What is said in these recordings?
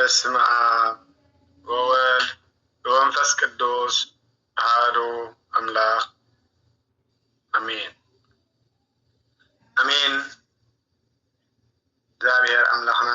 በስመ አብ ወወልድ ወመንፈስ ቅዱስ አሐዱ አምላክ አሜን አሜን። እግዚአብሔር አምላክና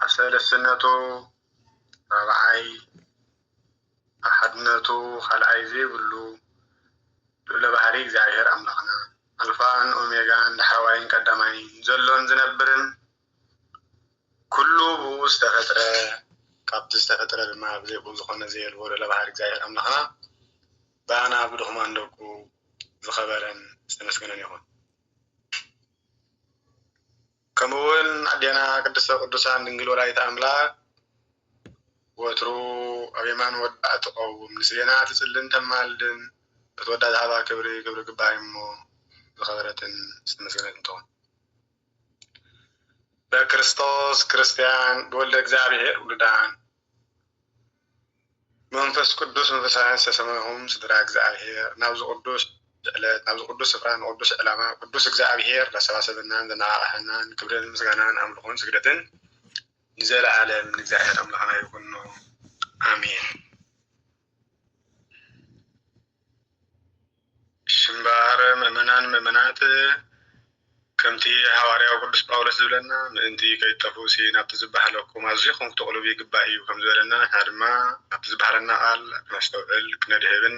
አሰለስነቱ ረብዓይ አሐድነቱ ኻልኣይ ዘይብሉ ልዑለ ባህሪ እግዚአብሔር አምላክና አልፋን ኦሜጋን ዳሕራዋይን ቀዳማይን ዘሎን ዝነብርን ኩሉ ብኡ ዝተፈጥረ ካብቲ ዝተፈጥረ ድማ ብዘይብኡ ዝኾነ ዘየልዎ ልዑለ ባህሪ እግዚአብሔር አምላክና ባና ብድኹማን ደቁ ዝኸበረን ዝተመስገነን ይኹን። ከምኡውን ኣዴና ቅድስተ ቅዱሳን ድንግል ወላዲተ አምላክ ወትሩ ኣብ የማን ወዳ ትቀውም ንስሌና ትጽልን ተማልድን በተወዳ ዝሃባ ክብሪ ግባይ እሞ ዝኸበረትን ዝተመስገነትን ትኹን። በክርስቶስ ክርስቲያን በወልደ እግዚአብሔር ውሉዳን መንፈስ ቅዱስ መንፈሳውያን ዝተሰመኹም ስድራ እግዚአብሔር ናብዚ ቅዱስ ዕለት ናብዚ ቅዱስ ስፍራ ንቅዱስ ዕላማ ቅዱስ እግዚአብሔር ዘሰባሰበናን ዘነቃቅሐናን ክብርን ምስጋናን ኣምልኾን ስግደትን ንዘለዓለም ንእግዚአብሔር ኣምላኽና ይኩን አሜን። ሽምባር ምእመናን ምእመናት ከምቲ ሐዋርያው ቅዱስ ጳውሎስ ዝብለና ምእንቲ ከይጠፉሲ ናብቲ ዝበሃለኩም ኣዝኹም ክትቕልቡ ይግባእ እዩ ከም ዝበለና ንሕና ድማ ናብቲ ዝበሃለና ቃል ክነስተውዕል ክነድህብን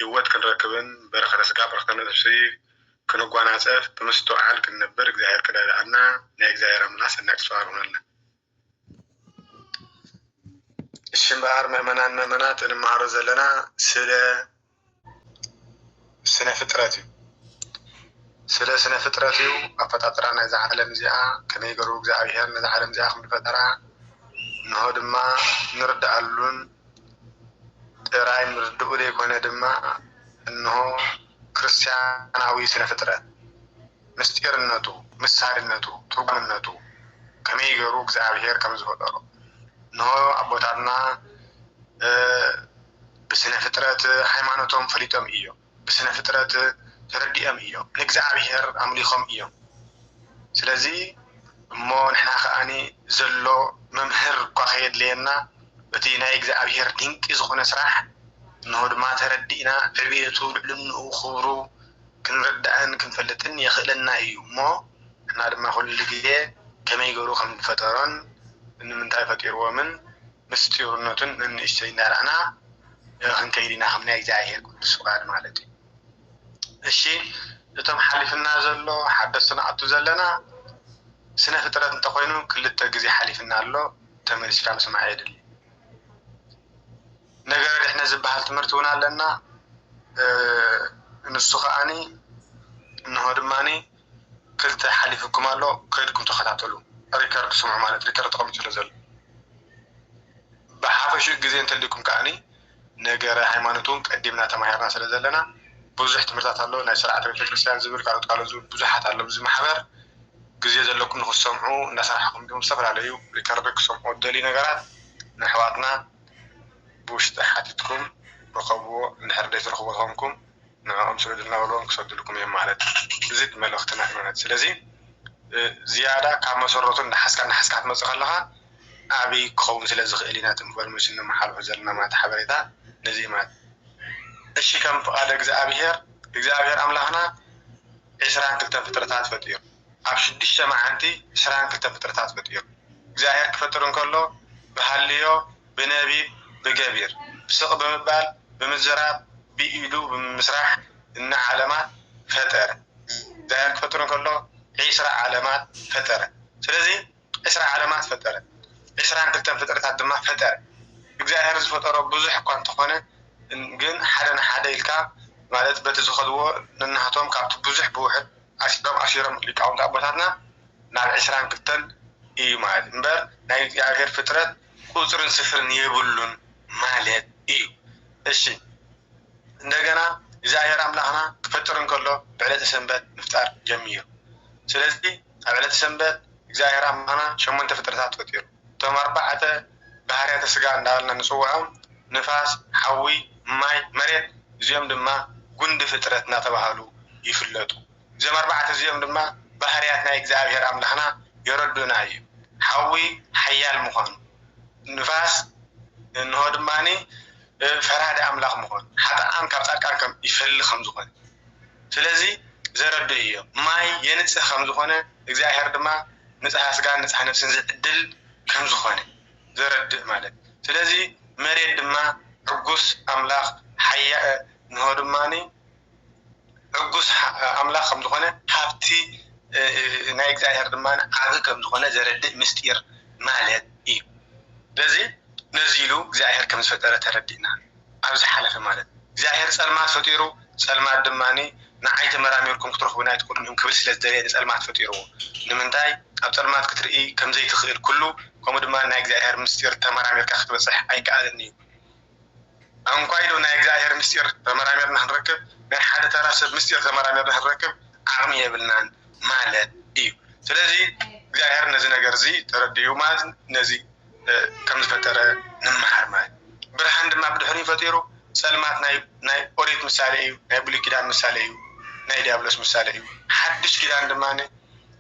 ህይወት ክንረክብን በረኸተ ስጋ በረኸተ ነፍሲ ክንጓናፀፍ ብምስትውዓል ክንነብር እግዚአብሔር ክረዳእና ናይ እግዚአብሔር ኣምላክ ሰናይ ተስፋ ይሁነልና። እሺ እምበኣር ምእመናን ምእመናት እንመሃሮ ዘለና ስለ ስነ ፍጥረት እዩ። ስለ ስነ ፍጥረት እዩ ኣፈጣጥራ ናይዛ ዓለም እዚኣ ከመይ ገይሩ እግዚአብሔር ነዛ ዓለም እዚኣ ከም ዝፈጠራ እንሆ ድማ ንርዳእሉን ጥራይ ንርድኡ ዘይኮነ ድማ እንሆ ክርስቲያናዊ ስነ ፍጥረት ምስጢርነቱ ምሳሌነቱ ትርጉምነቱ ከመይ ገይሩ እግዚአብሔር ከም ዝፈጠሮ እንሆ ኣቦታትና ብስነ ፍጥረት ሃይማኖቶም ፈሊጦም እዮም። ብስነ ፍጥረት ተረዲኦም እዮም። ንእግዚአብሔር ኣምሊኾም እዮም። ስለዚ እሞ ንሕና ከኣኒ ዘሎ መምህር እኳ ከየድልየና በቲ ናይ እግዚአብሔር ድንቂ ዝኾነ ስራሕ እንሆ ድማ ተረዲእና ዕብየቱ ልዕልምንኡ ክብሩ ክንርዳእን ክንፈልጥን የኽእለና እዩ እሞ ንሕና ድማ ኩሉ ግዜ ከመይ ገይሩ ከም ዝፈጠሮን ንምንታይ ፈጢርዎምን ምስጢርነቱን ንንእሽተይ እንዳርኣና ክንከይድ ኢና ከም ናይ እግዚአብሔር ቅዱስ ፍቃድ ማለት እዩ። እሺ እቶም ሓሊፍና ዘሎ ሓደስቲ ንኣቱ ዘለና ስነ ፍጥረት እንተኮይኑ ክልተ ግዜ ሓሊፍና ኣሎ ተመሊስካ ምስማዕ የድሊ ነገር ድሕነ ዝበሃል ትምህርቲ እውን ኣለና ንሱ ከኣኒ እንሆ ድማኒ ክልተ ሓሊፍኩም ኣሎ ከይድኩም ተኸታተሉ ሪከርድ ስምዑ ማለት ሪከርድ ተቐሚጡሎ ዘሎ ብሓፈሹ ግዜ እንተልኩም ከኣኒ ነገረ ሃይማኖቱን ቀዲምና ተማሂርና ስለ ዘለና ብዙሕ ትምህርታት ኣሎ ናይ ስርዓተ ቤተክርስትያን ዝብል ካልኦት ካልኦት ዝብል ብዙሓት ኣሎ ብዚ ማሕበር ግዜ ዘለኩም ንክትሰምዑ እናሰራሕኩም ዲኩም ዝተፈላለዩ ሪከርድ ክሰምዑ ደልዩ ነገራት ንኣሕዋትና ብውሽጢ ሓቲትኩም ረኸብዎ እንድሕር ዘይትረኽቦ ኮንኩም ንዕኦም ስለ ዝናበልዎም ክሰድልኩም እዮም ማለት እዚ መልእኽትና ማለት ስለዚ ዝያዳ ካብ መሰረቱ እንዳሓስካ ክትመፅእ ከለካ ዓብይ ክኸውን ስለ ዝኽእል ኢና ኢንፎርሜሽን ንመሓልፎ ዘለና ማለት ሓበሬታ ነዚ ማለት እሺ ከም ፍቃድ እግዚአብሔር ኣምላኽና 22 ፍጥረታት ፈጢሩ ኣብ 6 መዓልቲ 22 ፍጥረታት ፈጢሩ እግዚአብሔር ክፈጥር እንከሎ ብሃልዮ ብነቢብ ብገቢር ብስቕ ብምባል ብምዝራብ ብኢዱ ብምስራሕ እና ዓለማት ፈጠረ። እግዚአብሔር ክፈጥር እንከሎ 20 ዓለማት ፈጠረ። ስለዚ 20 ዓለማት ፈጠረ 22 ፍጥረታት ድማ ፈጠረ። እግዚአብሔር ዝፈጠሮ ብዙሕ እኳ እንተኾነ ግን ሓደ ንሓደ ኢልካ ማለት በቲ ዝኸድዎ ንናቶም ካብቲ ብዙሕ ብውሕድ ኣሲሮም ሊቃውንቲ ኣቦታትና ናብ 22 እዩ ማለት እምበር ናይ እግዚአብሔር ፍጥረት ቁፅርን ስፍርን የብሉን ማለት እዩ። እሺ እንደገና እግዚአብሔር ኣምላኽና ክፈጥር እንከሎ ብዕለተ ሰንበት ምፍጣር ጀሚሩ። ስለዚ ኣብ ዕለተ ሰንበት እግዚአብሔር ኣምላኽና 8 ፍጥረታት ፈጢሩ እቶም 4 ባህርያተ ስጋ እንዳበልና ንፅውዖም ንፋስ ሓዊ ማይ መሬት እዚኦም ድማ ጉንዲ ፍጥረት እናተባሃሉ ይፍለጡ። እዞም 4 እዚኦም ድማ ባህርያት ናይ እግዚአብሔር ኣምላኽና የረዱና እዩ። حوي حيال مخان نفاس إنه دماني فراد أملاك مخان حتى أن كابتاك كم يفل خمزخان سلازي زرد إيه ماي ينسى خمزخانه إجزاء هردما نسح سكان نسح نفس الدل خمزخانه زرد مالك سلازي مريد دما عقوس أملاك حيا إنه دماني عقوس أملاك خمزخانه حبتي نايك زاهر دمان عاقل كم زخانه زرد مستير مالك إيه لذي نزيلو زاهر كم فترة تردينا أبز حلف مالك زاهر سلمات فتيرو سلمات دماني نعيت مراميركم تروحوا نايت تقولون هم كبس للدليل سلمات فتيرو نمنتاي أب سلمات كتري كم زي تخيل كله كم دمان نايك زاهر مستير تمرامير كاخت بصح أي كأذني أم قايدو نايك زاهر مستير تمرامير نحركب من حدا تراسب مستير تمرامير نحركب عمية بالنان مالك إيه سلازي زاهر نزي نجرزي ترديو مال نزي كم فترة نمحر مال برهان دما بدحرين فتيرو سلمات ناي أوريت مساليو ناي بلي كدان مساليو ناي ديابلوس مساليو حدش كدان دماني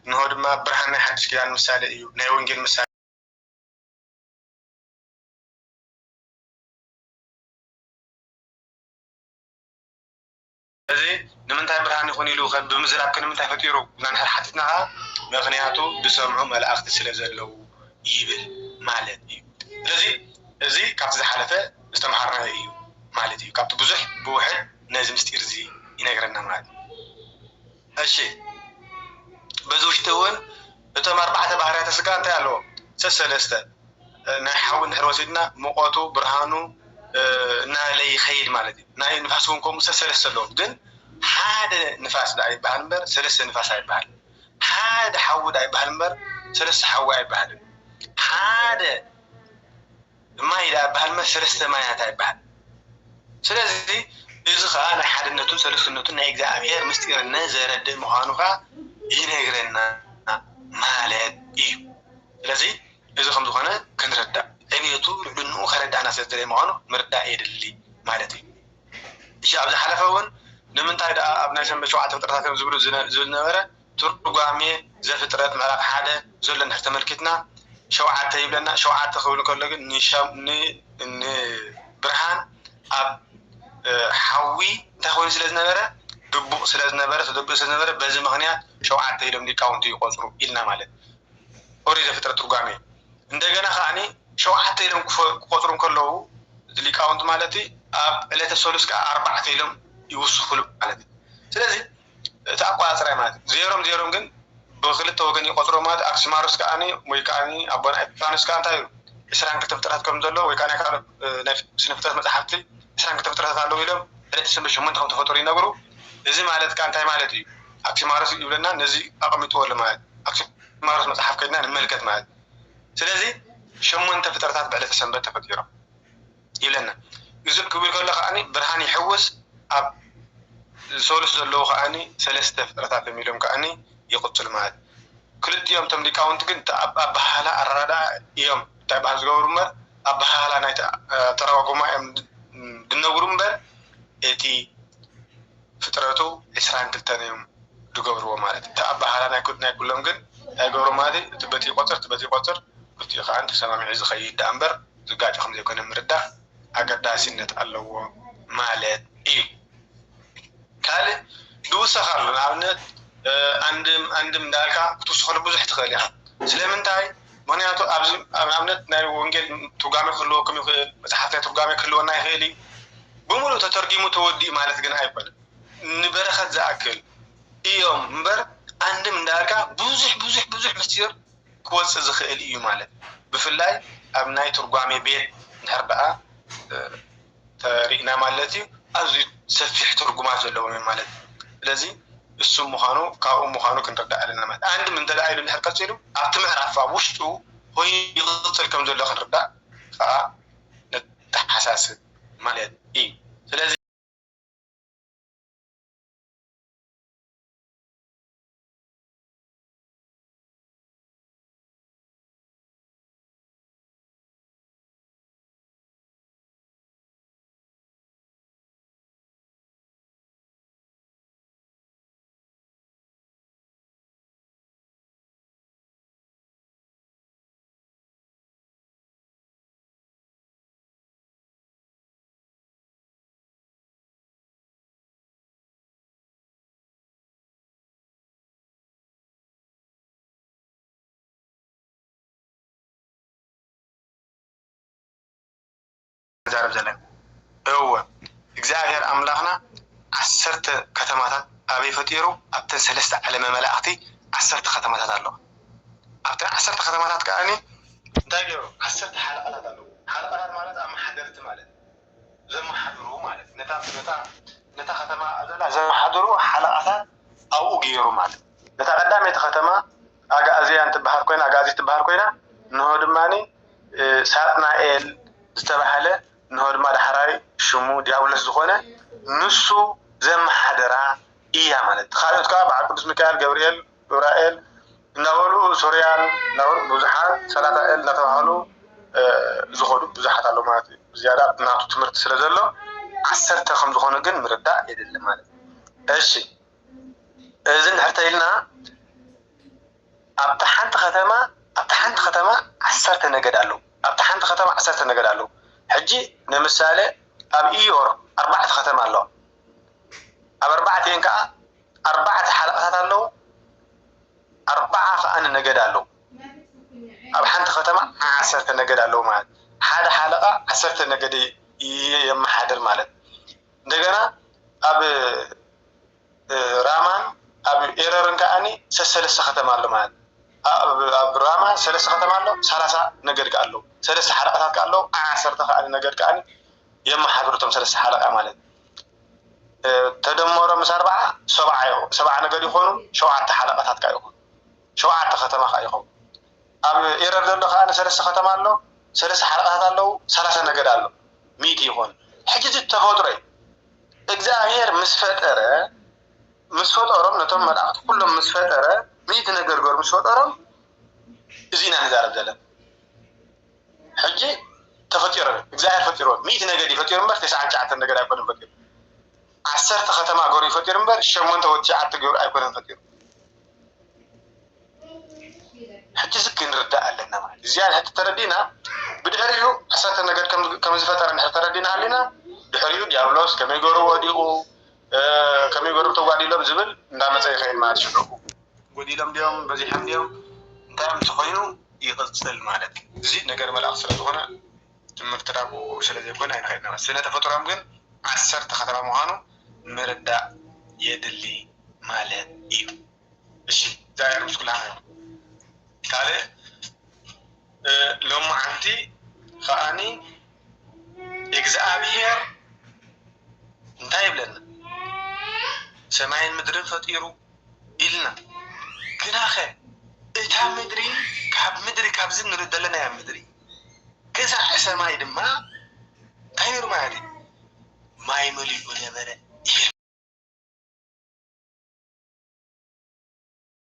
نهو دما برهان ناي حدش كدان مساليو ناي ونجل مساليو زي نمنتاي برهان يكون يلو خد بمزراب كن منتاي فتيرو نحن حدثنا مغنياتو بسمعو ملأخت سلازلو يبل مالت زي كابت زحلفه استمحرنا ايو مالتي كابت بزح بوحد نازم ستير زي ينقرنا مال هالشي بزوج تون بتم 4 بحريات سكان انت يالو سلسلسته نحاول نحروسيدنا موقوتو برهانو نا لي خيل مالتي ناي نفاسونكم سلسلسته لهم جن هذا نفاس داعي بهالمبر سلسل نفاس عي بهال هذا حو داعي بهالمبر سلسل حو عي بهال هذا ما إذا بهالمبر سلسل ما يعتاي بهال سلازي إذا خانا حدنتو سلسلنتو نايك زعبير مستير النازر الدين مخانوها ينقرنا مالت إيه سلازي إذا خمسو خانا كنردا أبيتو لأنه خرد أنا سيدري مخانو مردا إيد اللي مالتي الشعب زحلفون نمنتاي دا أبناء شنب شوعة فترات كم زبرو زول نبرة ترقامي زي فترات ملاك حادة زول نحت ملكتنا شوعة تيب لنا شوعة تخولن كلهم ني برهان أب حوي تخولن سلاز نبرة دبو سلاز نبرة تدبو سلاز نبرة بزي مغنيات شوعة تيلم دي كاونتي يقصروا إلنا مالت أوريد فترة ترقامي عندنا خاني شوعة تيلم قصرون كلهم اللي كاونت مالتي أب إلا تسولس كأربعة تيلم يوصفوا مالتي سلازي تأقوى أسرع مالتي زيروم جن بخلت وجن يقصروا مالتي أكسماروس كأني ويكاني أبونا إبانس كان تايو إسرائيل كتبترات كم دلوا ويكاني كان سنفتات متحفتي إسرائيل كتبترات قالوا يلهم إلا تسمى شو تهم تفطرين نقولوا إذا مالت كان تاي مالتي أكسماروس يقولنا نزي أقام يطول مالت أكسماروس متحف كنا الملكة مالت سلازي شو أنت فترات بعد تسمى تفكيره يلنا يزل كبير قال لك أني برهاني حوس أب سولس زلوا خاني ثلاثة فترات مليون كأني يقتل معه كل يوم تملك كاونت كنت أب حالا الردا يوم تبع زغورمر أب حالا نايت ترى وقوما يوم دنورمبر إتي فترته إسرائيل كلتاني يوم دغوروا مالت تأب حالا نايكود نايكولم كن أجورو مالي تبتي قطر قلت يا خان تسمع عز خيد دامبر زقاج خمسة يكون مردا أقدر سنة الله مالت إيه كله دوسة خالد نعمت عندم دالكا توصل بزح تخليها سلام تاي منياتو أبز نعمت ناي وانجل تقامي كله كم مسحات تقامي كله ناي هيلي بمولو تترجمو تودي مالت جن أيبل نبرخت زاكل يوم مبر عندم دالكا بزح مسير كوس زخيل إيو مالت بفلاي أبناي ترجمي بيت نهربا تاريخنا مالتي أزي سفيح ترجمات زلوا مالت لذي السم مخانو كاو مخانو كنت بدأ لنا مالت عند من دلائل اللي حكيتلو أعتمد عفا وشتو هو يغطي الكم زلوا خنردا فنتحساس مالت إيه لذي نزارب زلنا هو እግዚአብሔር አምላክና 10 ከተማታት አበይ ፈጢሩ ኣብተን 3 ዓለመ መላእክቲ 10 ከተማታት ኣለዋ ኣብተን 10 ከተማታት ከኣኒ እንታይ ገይሩ 10 ሓለቃታት ኣለዉ ሓለቃታት ማለት ኣብ ማሕደርቲ ማለት ዘመሓድሩ ማለት ነታ ከተማ ዘላ ዘመሓድሩ ሓለቃታት ኣብኡ ገይሩ ማለት ነታ ቀዳመይቲ ከተማ ኣጋእዝያ እንትበሃል ኮይና ኣጋእዚ ትበሃል ኮይና ንሆ ድማኒ ሳጥናኤል ዝተባሃለ ንሆ ድማ ዳሕራይ ሽሙ ዲያብሎስ ዝኾነ ንሱ ዘመሓደራ እያ ማለት ካልኦት ከዓ በዓል ቅዱስ ሚካኤል ገብርኤል ዑራኤል እናበሉ ሶርያን እናበሉ ብዙሓት ሰላታኤል እናተባሃሉ ዝኸዱ ብዙሓት ኣለዉ ማለት እዩ ዝያዳ ናቱ ትምህርቲ ስለ ዘሎ 10 ከም ዝኾኑ ግን ምርዳእ የድሊ ማለት እሺ እዚ እንድሕር ተኢልና ኣብታ ሓንቲ ከተማ 10 ነገድ ኣለዉ ኣብታ ሓንቲ ከተማ 10 ነገድ ኣለዉ ሕጂ ንምሳሌ ኣብ ኢዮር 4 ከተማ ኣለዋ ኣብ 4 ከዓ 4 ሓለቃታት ኣለዉ 4 ከዓ ነገድ ኣለዉ ኣብ ሓንቲ ከተማ 10 ነገድ ኣለዉ ማለት ሓደ ሓለቃ 10 ነገድ የመሓድር ማለት እንደገና ኣብ ራማን ኣብ ኤረርን ከዓኒ 3 ከተማ ኣሎ ማለት ኣብ ራማ 3 ከተማ ኣሎ 30 ነገድ ከዓ ኣለዉ 3 ሓለቃታት ከዓ ኣለዉ 10 ከዓ ነገድ ከዓ የመሓድሩቶም 3 ሓለቃ ማለት ተደመሮም ምስ 4 70 ነገድ ይኾኑ 7 ሓለቃታት ከዓ ይኾኑ 7 ከተማ ከዓ ይኾኑ ኣብ ኤረር ዘሎ ከዓ 3 ከተማ ኣሎ 3 ሓለቃታት ኣለዉ 30 ነገድ ኣሎ 100 ይኾኑ ሕጂ ተፈጥሮ እግዚአብሔር ምስ ፈጠሮም ነቶም መላእክቲ ኩሎም ምስ ፈጠረ 100 ነገር ገይሩ ምስ ፈጠሮም እዚና ንዛረብ ዘለና ሕጂ ተፈጢሩ እግዚአብሔር ፈጢሩ 100 ነገድ ይፈጢሩ እምበር 99 ነገድ ኣይኮነን ፈጢሩ 10 ከተማ ገይሩ ይፈጢሩ እምበር 8 ወይ 9 ገይሩ ኣይኮነን ፈጢሩ ሕጂ ዝክ ንርዳእ ኣለና ማለት እዚኣ ሕጂ ተረዲና ብድሕሪኡ 10 ነገድ ከም ዝፈጠረ ንሕር ተረዲና ኣለና ድሕሪኡ ዲያብሎስ ከመይ ገይሩ ወዲቁ ከመይ ገይሩ ተጓዲሎም ዝብል እንዳመፀ ይኸይድ ማለት ሽዑ ጎዲሎም ዲዮም በዚሖም ዲዮም እንታይ ምትኾይኑ ይቕፅል ማለት እዚ ነገር መልኣክ ስለ ዝኾነ ትምህርቲ ዳቦ ስለ ዘይኮነ ኣይንኸይድና ስለ ተፈጥሮም ግን 10 ከተማ ምዃኑ ምርዳእ የድሊ ማለት እዩ እሺ ዛሬ ምስ ኩላና ካልእ ሎማዓንቲ ከዓኒ እግዚአብሔር እንታይ ይብለና ሰማይን ምድርን ፈጢሩ ኢልና ግናኸ እታ ምድሪ ካብዚ ንርኢ ዘለና እያ ምድሪ ክሳዕ ሰማይ ድማ እንታይ ነይሩ ማለት እዩ ማይ መሊኡ ነበረ